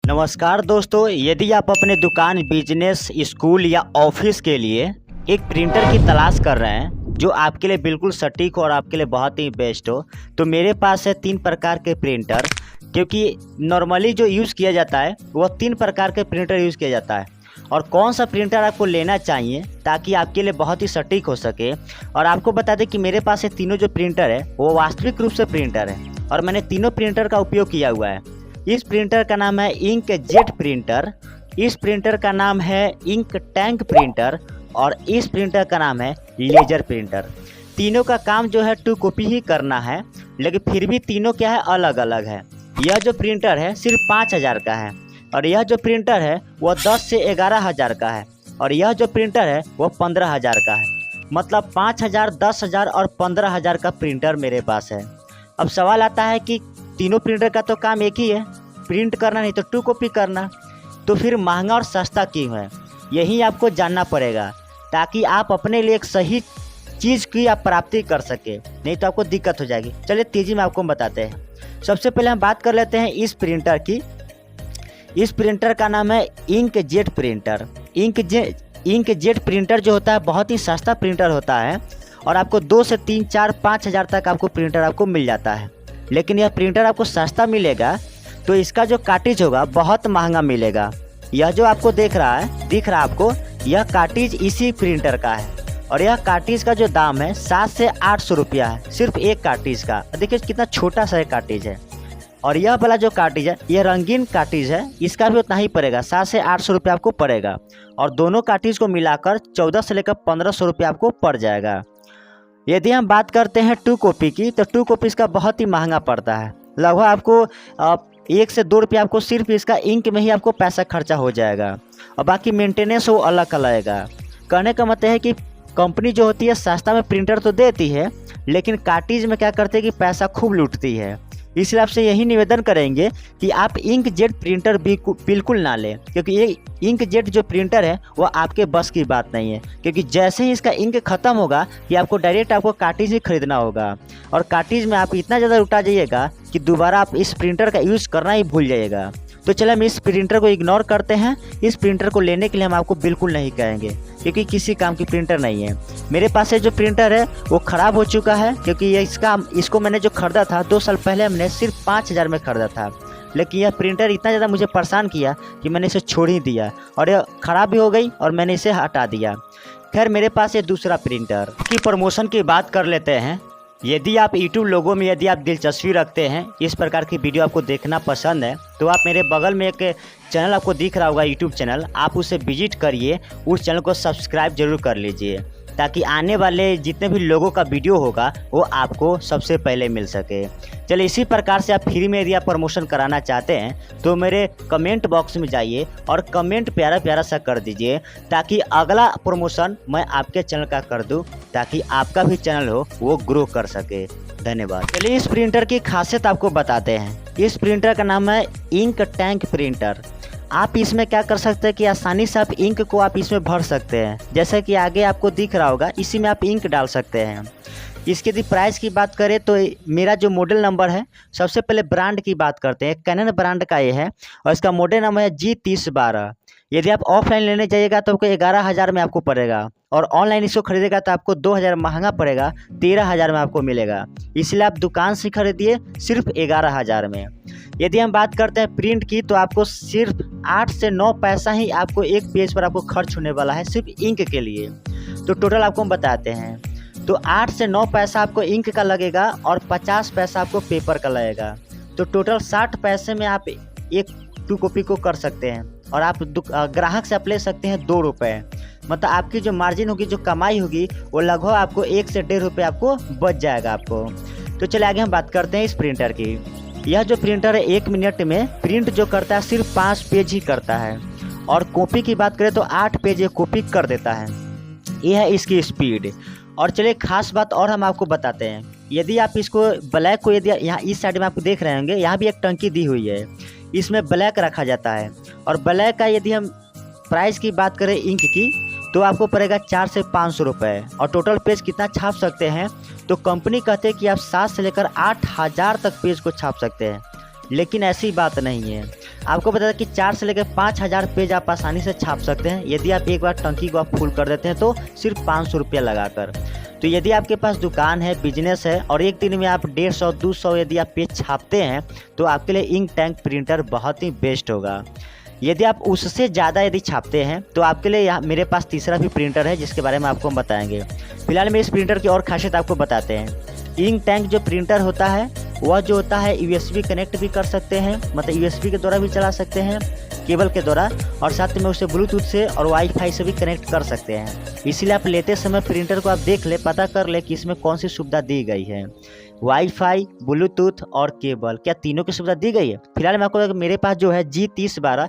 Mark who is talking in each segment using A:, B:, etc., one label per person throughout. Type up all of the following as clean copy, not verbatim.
A: नमस्कार दोस्तों, यदि आप अपने दुकान, बिजनेस, स्कूल या ऑफिस के लिए एक प्रिंटर की तलाश कर रहे हैं जो आपके लिए बिल्कुल सटीक हो और आपके लिए बहुत ही बेस्ट हो, तो मेरे पास है 3 प्रकार के प्रिंटर। क्योंकि नॉर्मली जो यूज़ किया जाता है वह 3 प्रकार के प्रिंटर यूज़ किया जाता है। और कौन सा प्रिंटर आपको लेना चाहिए ताकि आपके लिए बहुत ही सटीक हो सके। और आपको बता दें कि मेरे पास ये तीनों जो प्रिंटर है वो वास्तविक रूप से प्रिंटर है और मैंने तीनों प्रिंटर का उपयोग किया हुआ है। इस प्रिंटर का नाम है इंक जेट प्रिंटर, इस प्रिंटर का नाम है इंक टैंक प्रिंटर और इस प्रिंटर का नाम है लेजर प्रिंटर। तीनों का काम जो है 2 कॉपी ही करना है, लेकिन फिर भी तीनों क्या है, अलग अलग है। यह जो प्रिंटर है सिर्फ 5000 का है और यह जो प्रिंटर है वह 10 से 11,000 का है और यह जो प्रिंटर है वह 15,000 का है। मतलब 5,000, 10,000 और 15,000 का प्रिंटर मेरे पास है। अब सवाल आता है कि तीनों प्रिंटर का तो काम एक ही है, प्रिंट करना नहीं तो 2 कॉपी करना, तो फिर महंगा और सस्ता क्यों है, यही आपको जानना पड़ेगा ताकि आप अपने लिए एक सही चीज़ की आप प्राप्ति कर सके, नहीं तो आपको दिक्कत हो जाएगी। चलिए तेज़ी में आपको बताते हैं। सबसे पहले हम बात कर लेते हैं इस प्रिंटर की। इस प्रिंटर का नाम है inkjet printer. Inkjet printer जो होता है बहुत ही सस्ता प्रिंटर होता है और आपको 2 से 3, 4, 5,000 तक आपको प्रिंटर आपको मिल जाता है। लेकिन यह प्रिंटर आपको सस्ता मिलेगा तो इसका जो कार्ट्रिज होगा बहुत महंगा मिलेगा। यह जो आपको दिख रहा है आपको, यह कार्ट्रिज इसी प्रिंटर का है और यह कार्ट्रिज का जो दाम है 700 से 800 रुपया है, सिर्फ एक कार्ट्रिज का। देखिए कितना छोटा सा कार्ट्रिज है। और यह वाला जो कार्ट्रिज है यह रंगीन कार्ट्रिज है, इसका भी उतना ही पड़ेगा, 700 से 800 रुपया आपको पड़ेगा। और दोनों कार्ट्रिज को मिलाकर 1400 से लेकर 1500 रुपया आपको पड़ जाएगा। यदि हम बात करते हैं 2 कॉपी की, तो 2 कॉपी इसका बहुत ही महंगा पड़ता है। लगभग आपको 1 से 2 रुपये आपको सिर्फ इसका इंक में ही आपको पैसा खर्चा हो जाएगा और बाकी मेंटेनेंस वो अलग का लगेगा। कहने का मतलब है कि कंपनी जो होती है सस्ता में प्रिंटर तो देती है, लेकिन कार्ट्रिज में क्या करते हैं कि पैसा खूब लूटती है। इसलिए आपसे यही निवेदन करेंगे कि आप इंक जेट प्रिंटर बिल्कुल ना लें, क्योंकि ये इंक जेट जो प्रिंटर है वो आपके बस की बात नहीं है। क्योंकि जैसे ही इसका इंक खत्म होगा कि आपको डायरेक्ट आपको कार्ट्रिज ही खरीदना होगा और कार्ट्रिज में आप इतना ज़्यादा लुटा जाइएगा कि दोबारा आप इस प्रिंटर का यूज़ करना ही भूल जाइएगा। तो चलिए हम इस प्रिंटर को इग्नोर करते हैं। इस प्रिंटर को लेने के लिए हम आपको बिल्कुल नहीं कहेंगे क्योंकि किसी काम की प्रिंटर नहीं है। मेरे पास जो प्रिंटर है वो ख़राब हो चुका है, क्योंकि ये इसको मैंने जो ख़रीदा था 2 साल पहले, हमने सिर्फ 5,000 में ख़रीदा था। लेकिन यह प्रिंटर इतना ज़्यादा मुझे परेशान किया कि मैंने इसे छोड़ ही दिया और यह ख़राब भी हो गई और मैंने इसे हटा दिया। खैर मेरे पास ये दूसरा प्रिंटर की प्रमोशन की बात कर लेते हैं। यदि आप यूट्यूब लोगों में यदि आप दिलचस्पी रखते हैं, इस प्रकार की वीडियो आपको देखना पसंद है, तो आप मेरे बगल में एक चैनल आपको दिख रहा होगा यूट्यूब चैनल, आप उसे विजिट करिए, उस चैनल को सब्सक्राइब जरूर कर लीजिए ताकि आने वाले जितने भी लोगों का वीडियो होगा वो आपको सबसे पहले मिल सके। चलिए इसी प्रकार से आप फ्री में यदि आप प्रमोशन कराना चाहते हैं तो मेरे कमेंट बॉक्स में जाइए और कमेंट प्यारा प्यारा सा कर दीजिए ताकि अगला प्रमोशन मैं आपके चैनल का कर दूं, ताकि आपका भी चैनल हो वो ग्रो कर सके। धन्यवाद। चलिए इस प्रिंटर की खासियत आपको बताते हैं। इस प्रिंटर का नाम है इंक टैंक प्रिंटर। आप इसमें क्या कर सकते हैं कि आसानी से आप इंक को आप इसमें भर सकते हैं, जैसे कि आगे आपको दिख रहा होगा, इसी में आप इंक डाल सकते हैं। इसके यदि प्राइस की बात करें तो मेरा जो मॉडल नंबर है, सबसे पहले ब्रांड की बात करते हैं, कैनन ब्रांड का ये है और इसका मॉडल नंबर है G3012। यदि आप ऑफलाइन लेने जाइएगा तो आपको 11,000 में आपको पड़ेगा और ऑनलाइन इसको खरीदेगा तो आपको 2,000 महंगा पड़ेगा, 13,000 में आपको मिलेगा। इसलिए आप दुकान से खरीदिए सिर्फ 11,000 में। यदि हम बात करते हैं प्रिंट की, तो आपको सिर्फ 8 से 9 पैसा ही आपको एक पेज पर आपको खर्च होने वाला है सिर्फ इंक के लिए। तो टोटल आपको हम बताते हैं, तो 8 से 9 पैसा आपको इंक का लगेगा और 50 पैसा आपको पेपर का लगेगा। तो टोटल 60 पैसे में आप एक 2 कॉपी को कर सकते हैं और आप ग्राहक से आप ले सकते हैं 2 रुपये। मतलब आपकी जो मार्जिन होगी, जो कमाई होगी, वो लगभग आपको 1 से 1.5 रुपये आपको बच जाएगा आपको। तो चलिए आगे हम बात करते हैं इस प्रिंटर की। यह जो प्रिंटर है 1 मिनट में प्रिंट जो करता है सिर्फ 5 पेज ही करता है और कॉपी की बात करें तो 8 पेज ये कॉपी कर देता है। यह है इसकी स्पीड। और चलिए खास बात और हम आपको बताते हैं, यदि आप इसको ब्लैक को, यदि यहाँ इस साइड में आप देख रहे होंगे, यहाँ भी एक टंकी दी हुई है, इसमें ब्लैक रखा जाता है। और ब्लैक का यदि हम प्राइस की बात करें इंक की, तो आपको पड़ेगा 400 से 500 रुपये। और टोटल पेज कितना छाप सकते हैं, तो कंपनी कहते हैं कि आप 7 से लेकर 8,000 तक पेज को छाप सकते हैं। लेकिन ऐसी बात नहीं है। आपको बता दें कि 4 से लेकर 5,000 पेज आप आसानी से छाप सकते हैं यदि आप एक बार टंकी को आप फुल कर देते हैं तो सिर्फ 500 रुपया लगाकर। तो यदि आपके पास दुकान है, बिजनेस है और एक दिन में आप 150-200 यदि आप पेज छापते हैं तो आपके लिए इंक टैंक प्रिंटर बहुत ही बेस्ट होगा। यदि आप उससे ज़्यादा यदि छापते हैं तो आपके लिए यहाँ मेरे पास तीसरा भी प्रिंटर है जिसके बारे में आपको हम बताएंगे। फिलहाल में इस प्रिंटर की और खासियत आपको बताते हैं। इंक टैंक जो प्रिंटर होता है वह जो होता है USB कनेक्ट भी कर सकते हैं, मतलब USB के द्वारा भी चला सकते हैं केबल के द्वारा, और साथ में उसे ब्लूटूथ से और वाईफाई से भी कनेक्ट कर सकते हैं। इसीलिए आप लेते समय प्रिंटर को आप देख ले, पता कर ले कि इसमें कौन सी सुविधा दी गई है। वाईफाई, ब्लूटूथ और केबल, क्या तीनों की सुविधा दी गई है? फिलहाल मैं आपको मेरे पास जो है G3012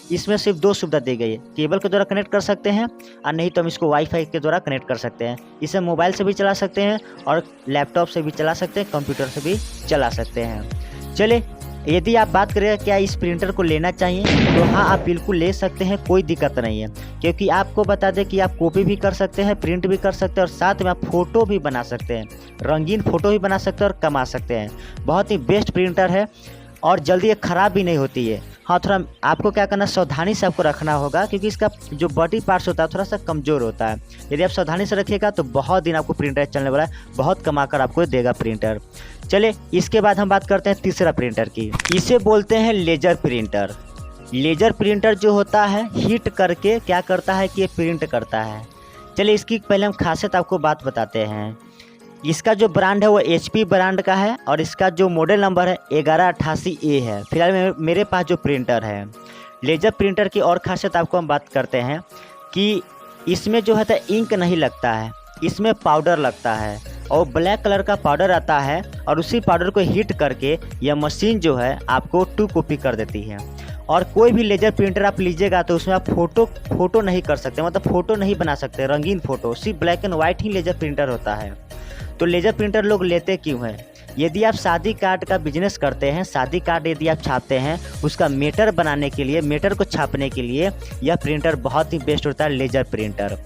A: इसमें सिर्फ 2 सुविधा दी गई है। केबल के द्वारा कनेक्ट कर सकते हैं और नहीं तो हम इसको वाईफाई के द्वारा कनेक्ट कर सकते हैं। इसे मोबाइल से भी चला सकते हैं और लैपटॉप से भी चला सकते हैं, कंप्यूटर से भी चला सकते हैं। चलिए, यदि आप बात करें क्या इस प्रिंटर को लेना चाहिए तो हाँ, आप बिल्कुल ले सकते हैं, कोई दिक्कत नहीं है। क्योंकि आपको बता दें कि आप कॉपी भी कर सकते हैं, प्रिंट भी कर सकते हैं और साथ में आप फ़ोटो भी बना सकते हैं, रंगीन फ़ोटो भी बना सकते हैं और कमा सकते हैं। बहुत ही बेस्ट प्रिंटर है और जल्दी ये ख़राब भी नहीं होती है। हाँ, थोड़ा आपको क्या करना, सावधानी से आपको रखना होगा क्योंकि इसका जो बॉडी पार्ट्स होता है थोड़ा सा कमज़ोर होता है। यदि आप सावधानी से रखिएगा तो बहुत दिन आपको प्रिंटर चलने वाला है, बहुत कमाकर आपको देगा प्रिंटर। चलिए, इसके बाद हम बात करते हैं तीसरा प्रिंटर की। इसे बोलते हैं लेजर प्रिंटर। लेजर प्रिंटर जो होता है हीट करके क्या करता है कि ये प्रिंट करता है। चलिए, इसकी पहले हम खासियत आपको बात बताते हैं। इसका जो ब्रांड है वो HP ब्रांड का है और इसका जो मॉडल नंबर है 1188A है। फिलहाल मेरे पास जो प्रिंटर है लेजर प्रिंटर की और खासियत आपको हम बात करते हैं कि इसमें जो है तो इंक नहीं लगता है, इसमें पाउडर लगता है और ब्लैक कलर का पाउडर आता है और उसी पाउडर को हीट करके यह मशीन जो है आपको 2 कॉपी कर देती है। और कोई भी लेजर प्रिंटर आप लीजिएगा तो उसमें आप फ़ोटो नहीं कर सकते, मतलब फ़ोटो नहीं बना सकते रंगीन फ़ोटो, सिर्फ ब्लैक एंड वाइट ही लेजर प्रिंटर होता है। तो लेजर प्रिंटर लोग लेते क्यों हैं? यदि आप शादी कार्ड का बिजनेस करते हैं, शादी कार्ड यदि आप छापते हैं, उसका मेटर बनाने के लिए, मेटर को छापने के लिए यह प्रिंटर बहुत ही बेस्ट होता है, लेजर प्रिंटर।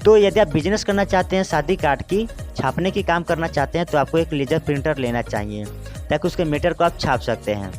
A: तो यदि आप बिजनेस करना चाहते हैं, शादी कार्ड की छापने की काम करना चाहते हैं तो आपको एक लेजर प्रिंटर लेना चाहिए ताकि उसके मेटर को आप छाप सकते हैं।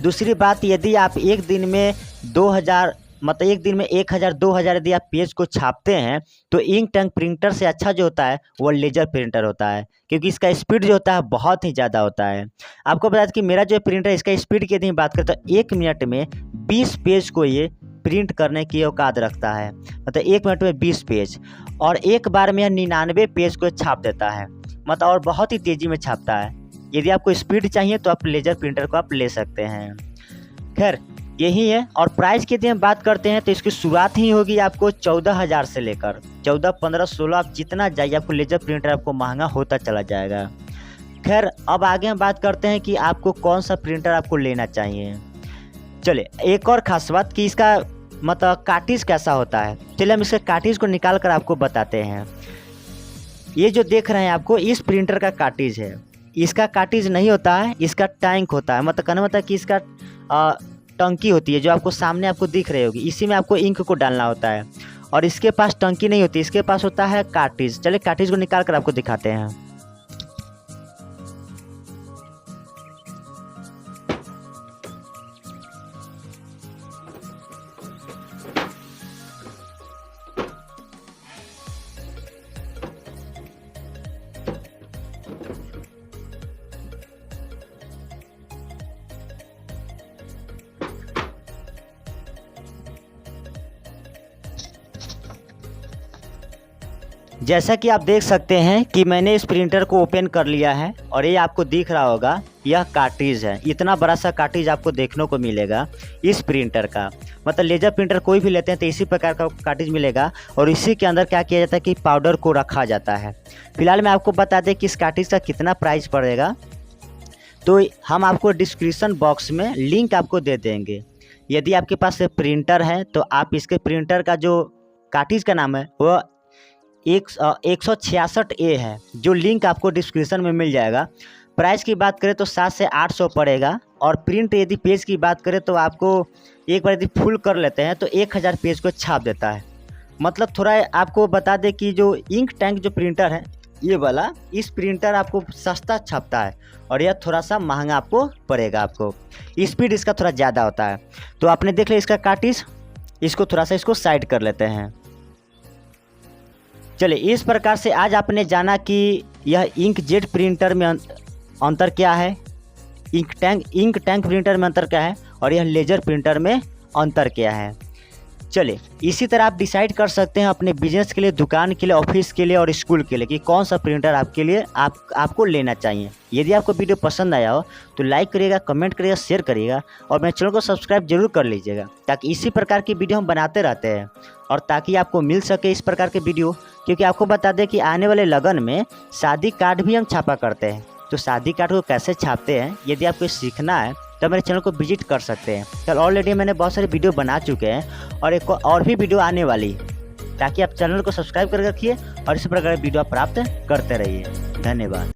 A: दूसरी बात, यदि आप एक दिन में 2000 मतलब एक दिन में 1000-2000 यदि आप पेज को छापते हैं तो इंक टैंक प्रिंटर से अच्छा जो होता है वो लेजर प्रिंटर होता है क्योंकि इसका स्पीड जो होता है बहुत ही ज़्यादा होता है। आपको बता दें कि मेरा जो प्रिंटर है इसका स्पीड की यदि बात करें तो 1 मिनट में 20 पेज को ये प्रिंट करने की औकात रखता है, मतलब 1 मिनट में 20 पेज और एक बार में 99 पेज को छाप देता है, मतलब और बहुत ही तेज़ी में छापता है। यदि आपको स्पीड चाहिए तो आप लेजर प्रिंटर को आप ले सकते हैं। खैर, यही है। और प्राइस की यदि हम बात करते हैं तो इसकी शुरुआत ही होगी आपको 14,000 से लेकर 14, 15, 16 आप जितना जाइए आपको लेजर प्रिंटर आपको महंगा होता चला जाएगा। खैर, अब आगे हम बात करते हैं कि आपको कौन सा प्रिंटर आपको लेना चाहिए। चलिए, एक और खास बात कि इसका मतलब कार्टिज कैसा होता है। चलिए हम इसके कार्टिज को निकाल कर आपको बताते हैं। ये जो देख रहे हैं आपको इस प्रिंटर का कार्टिज है। इसका कार्टिज नहीं होता है, इसका टैंक होता है, मतलब कहना मतलब कि इसका टंकी होती है जो आपको सामने आपको दिख रही होगी, इसी में आपको इंक को डालना होता है और इसके पास टंकी नहीं होती, इसके पास होता है कार्टिज। चलिए कार्टिज को निकाल कर आपको दिखाते हैं। जैसा कि आप देख सकते हैं कि मैंने इस प्रिंटर को ओपन कर लिया है और ये आपको दिख रहा होगा यह कार्टिज है। इतना बड़ा सा कार्टिज आपको देखने को मिलेगा इस प्रिंटर का, मतलब लेजर प्रिंटर कोई भी लेते हैं तो इसी प्रकार का कार्टिज मिलेगा और इसी के अंदर क्या किया जाता है कि पाउडर को रखा जाता है। फिलहाल मैं आपको बता दें कि इस कार्टिज का कितना प्राइस पड़ेगा, तो हम आपको डिस्क्रिप्शन बॉक्स में लिंक आपको दे देंगे। यदि आपके पास प्रिंटर है तो आप इसके प्रिंटर का जो कार्टिज का नाम है वो 166A है, जो लिंक आपको डिस्क्रिप्शन में मिल जाएगा। प्राइस की बात करें तो 700 से 800 पड़ेगा और प्रिंट यदि पेज की बात करें तो आपको एक बार यदि फुल कर लेते हैं तो 1000 पेज को छाप देता है। मतलब थोड़ा आपको बता दें कि जो इंक टैंक जो प्रिंटर है ये वाला इस प्रिंटर आपको सस्ता छपता है और यह थोड़ा सा महंगा आपको पड़ेगा। आपको स्पीड इसका थोड़ा ज़्यादा होता है। तो आपने देख लिया इसका कार्टिज, इसको थोड़ा सा इसको साइड कर लेते हैं। चलिए, इस प्रकार से आज आपने जाना कि यह इंकजेट प्रिंटर में अंतर क्या है, इंक टैंक प्रिंटर में अंतर क्या है और यह लेजर प्रिंटर में अंतर क्या है। चलिए, इसी तरह आप डिसाइड कर सकते हैं अपने बिजनेस के लिए, दुकान के लिए, ऑफिस के लिए और स्कूल के लिए कि कौन सा प्रिंटर आपके लिए आपको लेना चाहिए। यदि आपको वीडियो पसंद आया हो तो लाइक करिएगा, कमेंट करिएगा, शेयर करिएगा और मेरे चैनल को सब्सक्राइब जरूर कर लीजिएगा, ताकि इसी प्रकार की वीडियो हम बनाते रहते हैं और ताकि आपको मिल सके इस प्रकार के वीडियो। क्योंकि आपको बता दें कि आने वाले लगन में शादी कार्ड भी हम छापा करते हैं। तो शादी कार्ड को कैसे छापते हैं, यदि आपको सीखना है तो मेरे चैनल को विजिट कर सकते हैं। कल ऑलरेडी मैंने बहुत सारे वीडियो बना चुके हैं और एक और भी वीडियो आने वाली है, ताकि आप चैनल को सब्सक्राइब कर रखिए और इस प्रकार वीडियो आप प्राप्त करते रहिए। धन्यवाद।